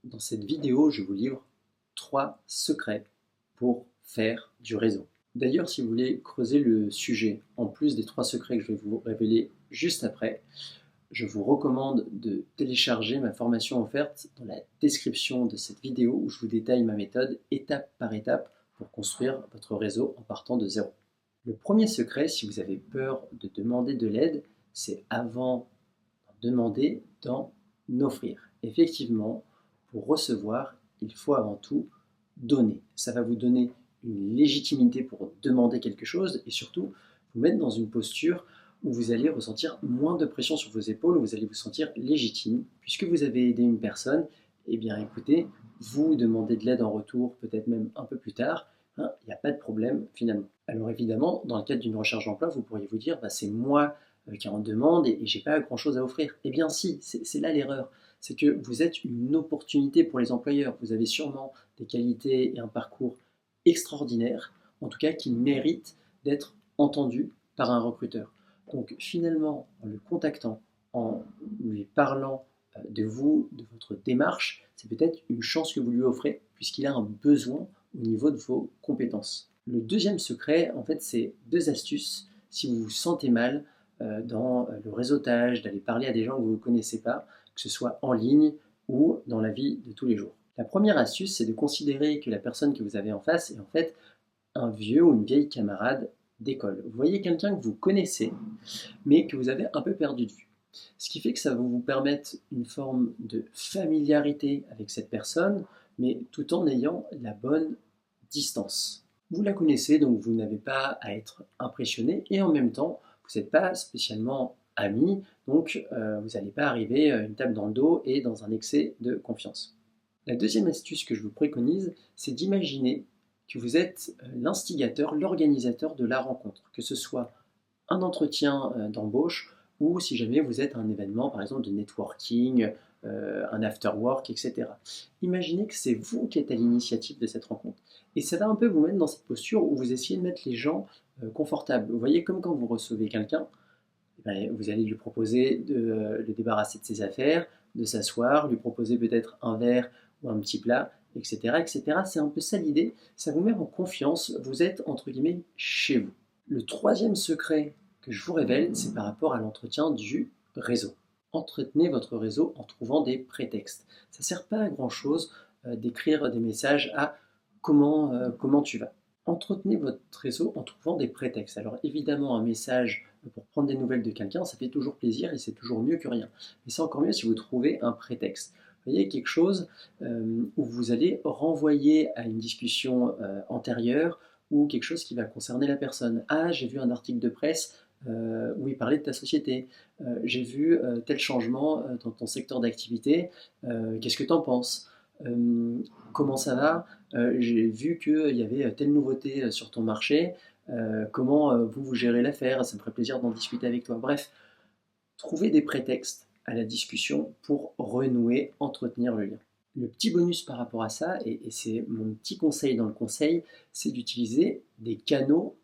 Dans cette vidéo, je vous livre 3 secrets pour faire du réseau. D'ailleurs, si vous voulez creuser le sujet, en plus des 3 secrets que je vais vous révéler juste après, je vous recommande de télécharger ma formation offerte dans la description de cette vidéo où je vous détaille ma méthode étape par étape pour construire votre réseau en partant de zéro. Le premier secret, si vous avez peur de demander de l'aide, c'est avant d'en demander, d'en offrir. Effectivement, pour recevoir, il faut avant tout donner. Ça va vous donner une légitimité pour demander quelque chose et surtout vous mettre dans une posture où vous allez ressentir moins de pression sur vos épaules, où vous allez vous sentir légitime. Puisque vous avez aidé une personne, eh bien écoutez, vous demandez de l'aide en retour, peut-être même un peu plus tard, il n'y a pas de problème finalement. Alors évidemment, dans le cadre d'une recherche d'emploi, vous pourriez vous dire, c'est moi qui en demande et j'ai pas grand chose à offrir. Eh bien si, c'est là l'erreur. C'est que vous êtes une opportunité pour les employeurs. Vous avez sûrement des qualités et un parcours extraordinaire, en tout cas qui méritent d'être entendus par un recruteur. Donc finalement, en le contactant, en lui parlant de vous, de votre démarche, c'est peut-être une chance que vous lui offrez, puisqu'il a un besoin au niveau de vos compétences. Le deuxième secret, en fait, c'est 2 astuces si vous vous sentez mal dans le réseautage, d'aller parler à des gens que vous ne connaissez pas, que ce soit en ligne ou dans la vie de tous les jours. La première astuce, c'est de considérer que la personne que vous avez en face est en fait un vieux ou une vieille camarade d'école. Vous voyez quelqu'un que vous connaissez, mais que vous avez un peu perdu de vue. Ce qui fait que ça va vous permettre une forme de familiarité avec cette personne, mais tout en ayant la bonne distance. Vous la connaissez, donc vous n'avez pas à être impressionné, et en même temps, vous n'êtes pas spécialement amis, donc vous n'allez pas arriver une tape dans le dos et dans un excès de confiance. La deuxième astuce que je vous préconise, c'est d'imaginer que vous êtes l'instigateur, l'organisateur de la rencontre, que ce soit un entretien d'embauche ou si jamais vous êtes à un événement, par exemple de networking, un after work, etc. Imaginez que c'est vous qui êtes à l'initiative de cette rencontre. Et ça va un peu vous mettre dans cette posture où vous essayez de mettre les gens confortables. Vous voyez, comme quand vous recevez quelqu'un, vous allez lui proposer de le débarrasser de ses affaires, de s'asseoir, lui proposer peut-être un verre ou un petit plat, etc. etc. C'est un peu ça l'idée, ça vous met en confiance, vous êtes entre guillemets chez vous. Le troisième secret que je vous révèle, c'est par rapport à l'entretien du réseau. Entretenez votre réseau en trouvant des prétextes. Ça ne sert pas à grand chose d'écrire des messages à comment tu vas. Entretenez votre réseau en trouvant des prétextes. Alors évidemment, un message pour prendre des nouvelles de quelqu'un, ça fait toujours plaisir et c'est toujours mieux que rien. Mais c'est encore mieux si vous trouvez un prétexte. Vous voyez, quelque chose où vous allez renvoyer à une discussion antérieure ou quelque chose qui va concerner la personne. Ah, j'ai vu un article de presse où il parlait de ta société. J'ai vu tel changement dans ton secteur d'activité. Qu'est-ce que tu en penses? Comment ça va? J'ai vu qu'il y avait telle nouveauté sur ton marché. Comment vous gérez l'affaire? Ça me ferait plaisir d'en discuter avec toi. Bref, trouvez des prétextes à la discussion pour renouer, entretenir le lien. Le petit bonus par rapport à ça, et c'est mon petit conseil dans le conseil, c'est d'utiliser des canaux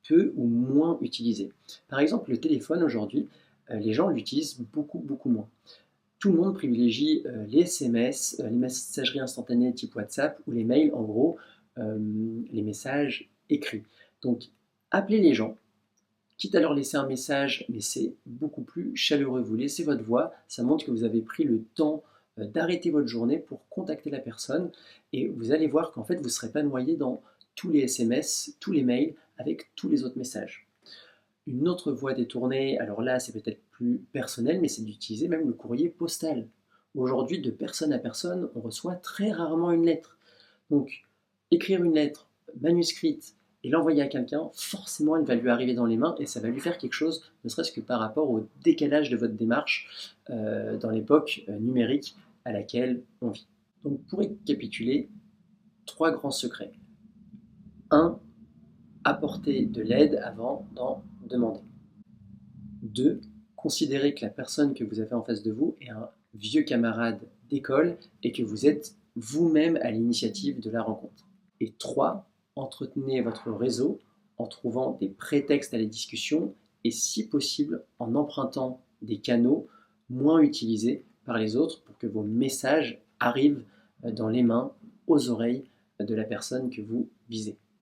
peu ou moins utilisés. Par exemple, le téléphone aujourd'hui, les gens l'utilisent beaucoup moins. Tout le monde privilégie les SMS, les messageries instantanées type WhatsApp ou les mails, en gros, les messages écrits. Donc, appelez les gens, quitte à leur laisser un message, mais c'est beaucoup plus chaleureux. Vous laissez votre voix, ça montre que vous avez pris le temps d'arrêter votre journée pour contacter la personne et vous allez voir qu'en fait, vous ne serez pas noyé dans tous les SMS, tous les mails avec tous les autres messages. Une autre voie détournée, alors là c'est peut-être plus personnel, mais c'est d'utiliser même le courrier postal. Aujourd'hui, de personne à personne, on reçoit très rarement une lettre. Donc, écrire une lettre manuscrite et l'envoyer à quelqu'un, forcément elle va lui arriver dans les mains et ça va lui faire quelque chose, ne serait-ce que par rapport au décalage de votre démarche dans l'époque numérique à laquelle on vit. Donc, pour récapituler, 3 grands secrets. 1. Apporter de l'aide avant d'en demander. 2. Considérez que la personne que vous avez en face de vous est un vieux camarade d'école et que vous êtes vous-même à l'initiative de la rencontre. Et 3. Entretenez votre réseau en trouvant des prétextes à la discussion et si possible en empruntant des canaux moins utilisés par les autres pour que vos messages arrivent dans les mains, aux oreilles de la personne que vous visez.